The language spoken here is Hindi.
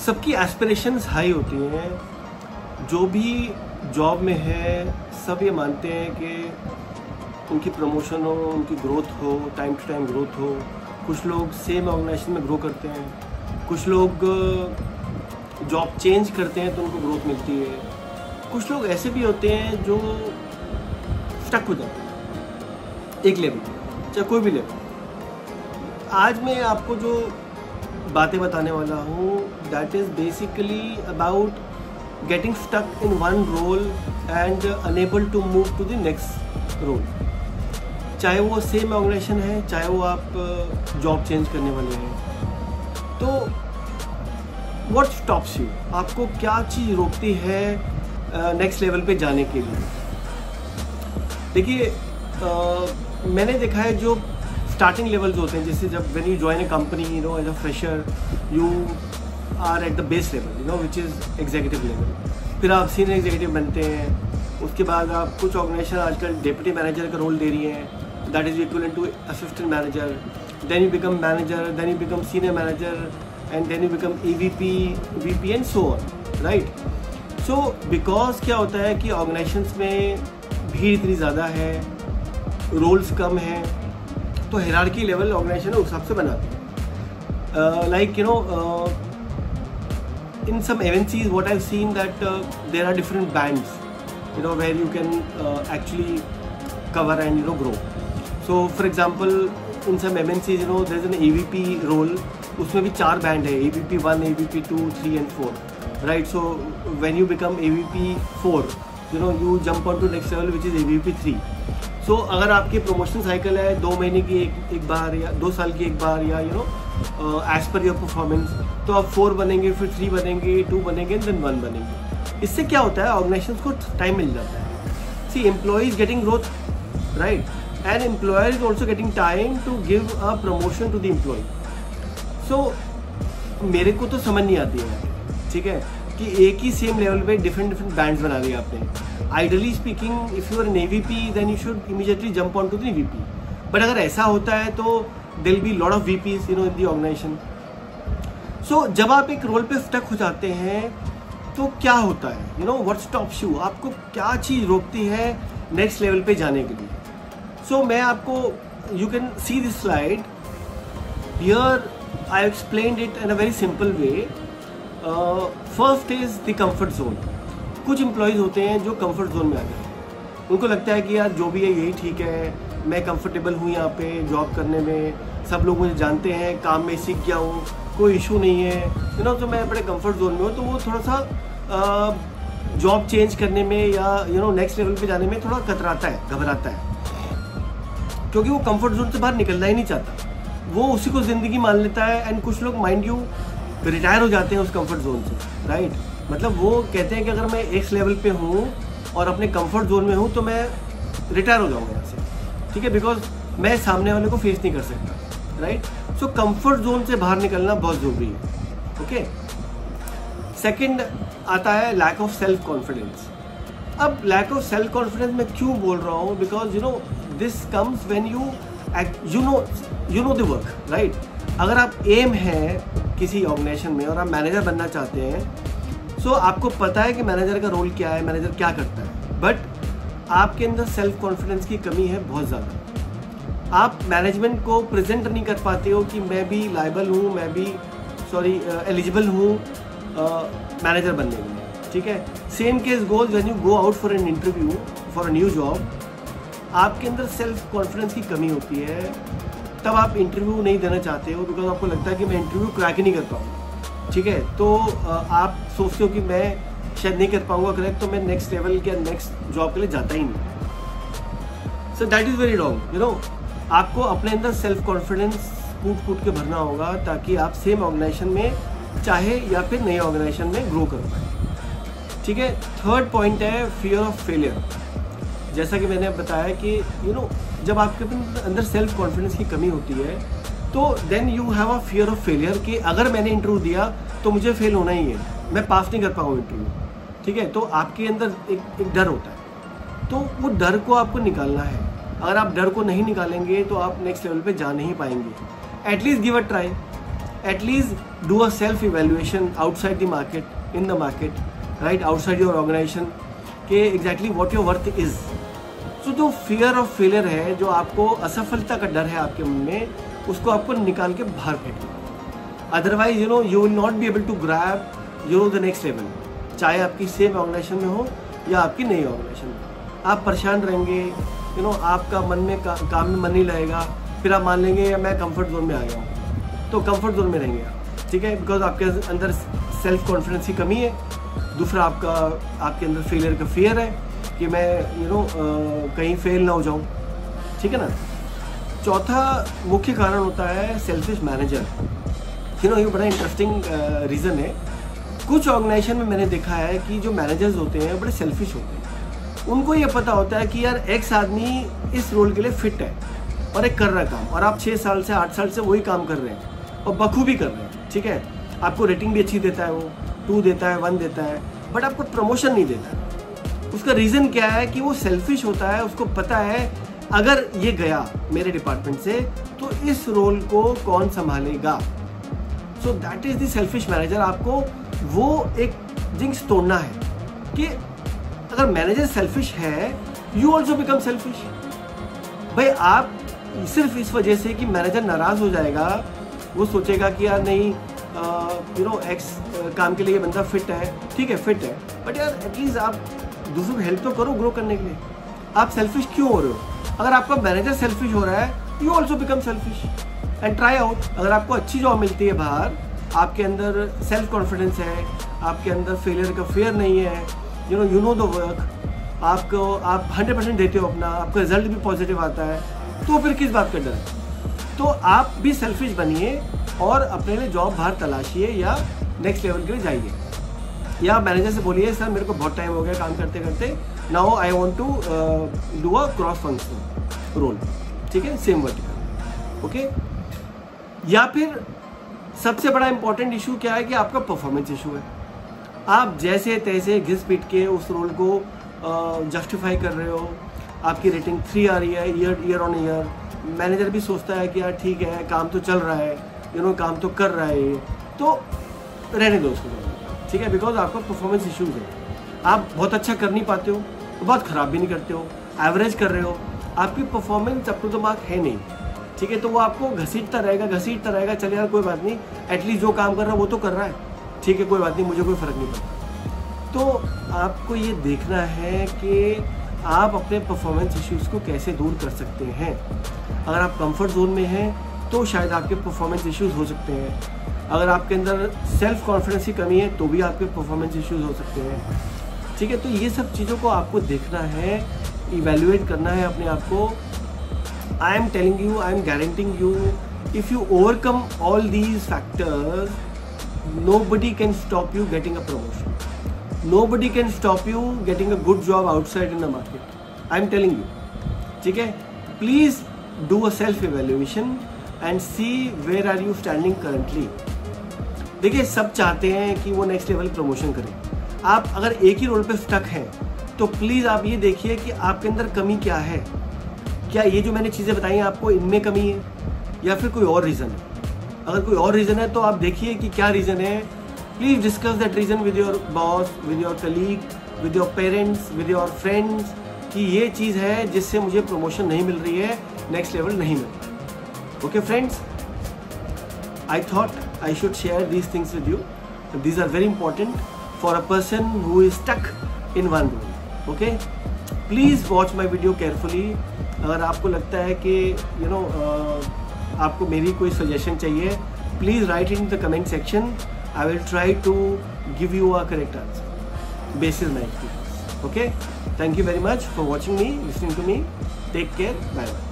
सबकी एस्पिरेशंस हाई होती हैं। जो भी जॉब में है सब ये मानते हैं कि उनकी प्रमोशन हो, उनकी ग्रोथ हो, टाइम टू टाइम ग्रोथ हो। कुछ लोग सेम ऑर्गेनाइजेशन में ग्रो करते हैं, कुछ लोग जॉब चेंज करते हैं तो उनको ग्रोथ मिलती है। कुछ लोग ऐसे भी होते हैं जो स्टक हो जाते हैं एक लेवल, चाहे कोई भी लेवल। आज मैं आपको जो बातें बताने वाला हूँ that is basically about getting stuck in one role and unable to move to the next role. चाहे वो सेम ऑर्गेनाइजेशन है, चाहे वो आप जॉब चेंज करने वाले हैं। तो व्हाट स्टॉप्स यू, आपको क्या चीज़ रोकती है नेक्स्ट लेवल पे जाने के लिए? देखिए, मैंने देखा है जो स्टार्टिंग लेवल्स होते हैं, जैसे जब when you join a company, you know, as a fresher you are at the base level, you know, which is executive level. फिर आप सीनियर एग्जीक्यूटिव बनते हैं। उसके बाद आप कुछ ऑर्गेनाइजेशन आजकल डिप्टी मैनेजर का रोल दे रही है, that is equivalent to assistant manager. Then you become manager, then you become senior manager, and then you become EVP, VP and so on, right? So because क्या होता है कि ऑर्गेनाइजेशंस में भीड़ इतनी ज़्यादा है, रोल्स कम हैं, तो हायरार्की लेवल ऑर्गेनाइजेशन उस हिसाब से बनाते हैं। Like you know, in some MNCs what I've seen that there are different bands, you know, where you can actually cover and, you know, grow. So for example, in some MNCs, you know, there's an EVP role, उसमें भी 4 बैंड है, EVP 1, EVP 2, 3 and 4, right? So when you become EVP 4, you know, you jump on to next level which is EVP 3. So अगर आपकी प्रमोशन साइकिल है 2 महीने की एक बार या 2 साल की एक बार, या you know as per your performance, तो आप 4 बनेंगे, फिर 3 बनेंगे, 2 बनेंगे, देन 1 बनेंगे। इससे क्या होता है, ऑर्गेनाइजेशंस को टाइम मिल जाता है। See, employee is getting growth, right, and employer is also getting time to give a promotion to the employee. So मेरे को तो समझ नहीं आती है, ठीक है, कि एक ही सेम लेवल पे डिफरेंट बैंड्स बना दिए आपने। Ideally speaking, if you are an EVP then you should immediately jump on to the EVP। But अगर ऐसा होता है तो there will be lot of VPs, you know, in the organisation. So जब आप एक रोल पे स्टक हो जाते हैं तो क्या होता है, you know, what stops you, आपको क्या चीज़ रोकती है नेक्स्ट लेवल पे जाने के लिए? सो मैं आपको, you can see this slide here, I explained it in a very simple way. First is the comfort zone. कुछ एम्प्लॉयज़ होते हैं जो कंफर्ट जोन में आ गए हैं, उनको लगता है कि यार जो भी है यही ठीक है, मैं कंफर्टेबल हूँ यहाँ पे जॉब करने में, सब लोग मुझे जानते हैं, काम में सीख गया हूँ, कोई इशू नहीं है, यू नो, तो मैं बड़े कंफर्ट जोन में हूँ। तो वो थोड़ा सा जॉब चेंज करने में या यू नो नेक्स्ट लेवल पे जाने में थोड़ा कतराता है, घबराता है, क्योंकि वो कंफर्ट जोन से बाहर निकलना ही नहीं चाहता, वो उसी को ज़िंदगी मान लेता है। एंड कुछ लोग माइंड यू रिटायर हो जाते हैं उस कंफर्ट जोन से, राइट? मतलब वो कहते हैं कि अगर मैं एक लेवल पे हूँ और अपने कंफर्ट जोन में हूँ तो मैं रिटायर हो जाऊँगा यहाँ से, ठीक है, बिकॉज मैं सामने वाले को फेस नहीं कर सकता, राइट? सो कंफर्ट जोन से बाहर निकलना बहुत ज़रूरी है। ओके, सेकंड आता है लैक ऑफ सेल्फ कॉन्फिडेंस। अब लैक ऑफ सेल्फ कॉन्फिडेंस मैं क्यों बोल रहा हूँ, because you know this comes when you know the work, right? अगर आप एम है किसी ऑर्गेनाइजेशन में और आप मैनेजर बनना चाहते हैं, सो आपको पता है कि मैनेजर का रोल क्या है, मैनेजर क्या करता है, बट आपके अंदर सेल्फ कॉन्फिडेंस की कमी है बहुत ज़्यादा। आप मैनेजमेंट को प्रेजेंट नहीं कर पाते हो कि मैं भी लायबल हूँ, मैं भी एलिजिबल हूँ मैनेजर बनने में, ठीक है। Same case goes when you go out for an interview for a new job, आपके अंदर सेल्फ कॉन्फिडेंस की कमी होती है, तब आप इंटरव्यू नहीं देना चाहते हो, बिकॉज आपको लगता है कि मैं इंटरव्यू क्रैक ही नहीं कर पाऊँगा, ठीक है। तो आप सोचते हो कि मैं शायद नहीं कर पाऊँगा क्रैक, तो मैं नेक्स्ट लेवल या नेक्स्ट जॉब के लिए जाता ही नहीं। So that is very wrong, you know. आपको अपने अंदर सेल्फ कॉन्फिडेंस कूट के भरना होगा ताकि आप सेम ऑर्गेनाइजेशन में चाहे या फिर नए ऑर्गेनाइजेशन में ग्रो कर पाए, ठीक है। थर्ड पॉइंट है फियर ऑफ फेलियर। जैसा कि मैंने बताया कि यू नो जब आपके अंदर सेल्फ कॉन्फिडेंस की कमी होती है तो then you have a fear of failure कि अगर मैंने इंटरव्यू दिया तो मुझे फेल होना ही है, मैं पास नहीं कर पाऊँ इंटरव्यू, ठीक है। तो आपके अंदर एक डर होता है, तो वो डर को आपको निकालना है। अगर आप डर को नहीं निकालेंगे तो आप नेक्स्ट लेवल पे जा नहीं पाएंगे। At least give a try, at least do a self evaluation outside the market, in the market, right, outside your organisation के exactly what your worth is. So जो फियर ऑफ फेलियर है, जो आपको असफलता का डर है आपके मन में, उसको आपको निकाल के बाहर फेंकना। Otherwise you will not be able to grab the next level, चाहे आपकी सेम ऑर्गेनाइजेशन में हो या आपकी नई ऑर्गेनाइजेशन में। आप परेशान रहेंगे, आपका मन में काम में मन नहीं लगेगा, फिर आप मान लेंगे मैं कंफर्ट जोन में आ गया हूँ, तो कंफर्ट जोन में रहेंगे आप, ठीक है, बिकॉज आपके अंदर सेल्फ कॉन्फिडेंस की कमी है। दूसरा आपके अंदर फेलियर का फियर है कि मैं कहीं फेल ना हो जाऊँ, ठीक है ना। चौथा मुख्य कारण होता है सेल्फिश मैनेजर। ये बड़ा इंटरेस्टिंग रीज़न है। कुछ ऑर्गेनाइजेशन में मैंने देखा है कि जो मैनेजर्स होते हैं बड़े सेल्फिश होते हैं। उनको ये पता होता है कि यार एक्स आदमी इस रोल के लिए फिट है और एक कर रहा है काम, और आप 6 साल से 8 साल से वही काम कर रहे हैं और बखूबी कर रहे हैं, ठीक है। आपको रेटिंग भी अच्छी देता है, वो 2 देता है, 1 देता है, बट आपको प्रमोशन नहीं देता है। उसका रीज़न क्या है कि वो सेल्फिश होता है। उसको पता है अगर ये गया मेरे डिपार्टमेंट से तो इस रोल को कौन संभालेगा। So that is the selfish manager. आपको वो एक जिंक्स तोड़ना है कि अगर मैनेजर सेल्फिश है, यू ऑल्सो बिकम सेल्फिश। भाई आप सिर्फ इस वजह से कि मैनेजर नाराज़ हो जाएगा, वो सोचेगा कि यार नहीं एक्स काम के लिए ये बंदा फिट है, ठीक है फिट है, बट यार एटलीस्ट आप दूसरों को हेल्प तो करो ग्रो करने के लिए। आप सेल्फिश क्यों हो रहे हो? अगर आपका मैनेजर सेल्फिश हो रहा है, you also become selfish and try out. अगर आपको अच्छी जॉब मिलती है बाहर, आपके अंदर सेल्फ कॉन्फिडेंस है, आपके अंदर फेलियर का फियर नहीं है, यू नो द वर्क, आप 100% देते हो अपना, आपका रिजल्ट भी पॉजिटिव आता है, तो फिर किस बात का डर है? तो आप भी सेल्फिश बनिए और अपने लिए जॉब बाहर तलाशिए या नेक्स्ट लेवल के लिए जाइए, या मैनेजर से बोलिए सर मेरे को बहुत टाइम हो गया काम करते करते, now I want to do a cross functional role, ठीक है, सेम वर्टिकल, ओके। या फिर सबसे बड़ा इंपॉर्टेंट इशू क्या है कि आपका परफॉर्मेंस इशू है। आप जैसे तैसे घिस पीट के उस रोल को जस्टिफाई कर रहे हो, आपकी रेटिंग 3 आ रही है ईयर ऑन ईयर, मैनेजर भी सोचता है कि यार ठीक है काम तो चल रहा है, काम तो कर रहा है, तो रहने दो उसको, ठीक है, बिकॉज आपका परफॉर्मेंस इश्यूज है। आप बहुत अच्छा कर नहीं पाते हो, बहुत ख़राब भी नहीं करते हो, एवरेज कर रहे हो, आपकी performance up to the mark है नहीं, ठीक है, तो वो आपको घसीटता रहेगा, चल यार कोई बात नहीं, एटलीस्ट जो काम कर रहा है वो तो कर रहा है, ठीक है, कोई बात नहीं, मुझे कोई फ़र्क नहीं पड़ता। तो आपको ये देखना है कि आप अपने परफॉर्मेंस इश्यूज़ को कैसे दूर कर सकते हैं। अगर आप कंफर्ट जोन में हैं तो शायद आपके परफॉर्मेंस इश्यूज़ हो सकते हैं। अगर आपके अंदर सेल्फ कॉन्फिडेंस की कमी है तो भी आपके परफॉर्मेंस इश्यूज़ हो सकते हैं, ठीक है। तो ये सब चीज़ों को आपको देखना है, इवैल्यूएट करना है अपने आप को। I am telling you, I am guaranteeing you, if you overcome all these factors, nobody can stop you getting a promotion. Nobody can stop you getting a good job outside in the market. I'm telling you. ठीक है? Please do a self evaluation and see where are you standing currently. देखिए सब चाहते हैं कि वो नेक्स्ट लेवल प्रमोशन करें। आप अगर एक ही रोल पे स्टक हैं तो प्लीज़ आप ये देखिए कि आपके अंदर कमी क्या है। क्या ये जो मैंने चीज़ें बताई हैं आपको इनमें कमी है या फिर कोई और रीज़न है? अगर कोई और रीज़न है तो आप देखिए कि क्या रीज़न है। Please discuss that reason with your boss, with your colleague, with your parents, with your friends कि ये चीज़ है जिससे मुझे प्रमोशन नहीं मिल रही है, नेक्स्ट लेवल नहीं मिल रहा। Okay friends, I thought I should share these things with you. These are very important for a person who is stuck in one role. Okay, please watch my video carefully. अगर आपको लगता है कि आपको मेरी कोई सजेशन चाहिए, please write in the comment section. I will try to give you a correct answer basis my experience. Okay, thank you very much for watching me, listening to me. Take care. Bye bye.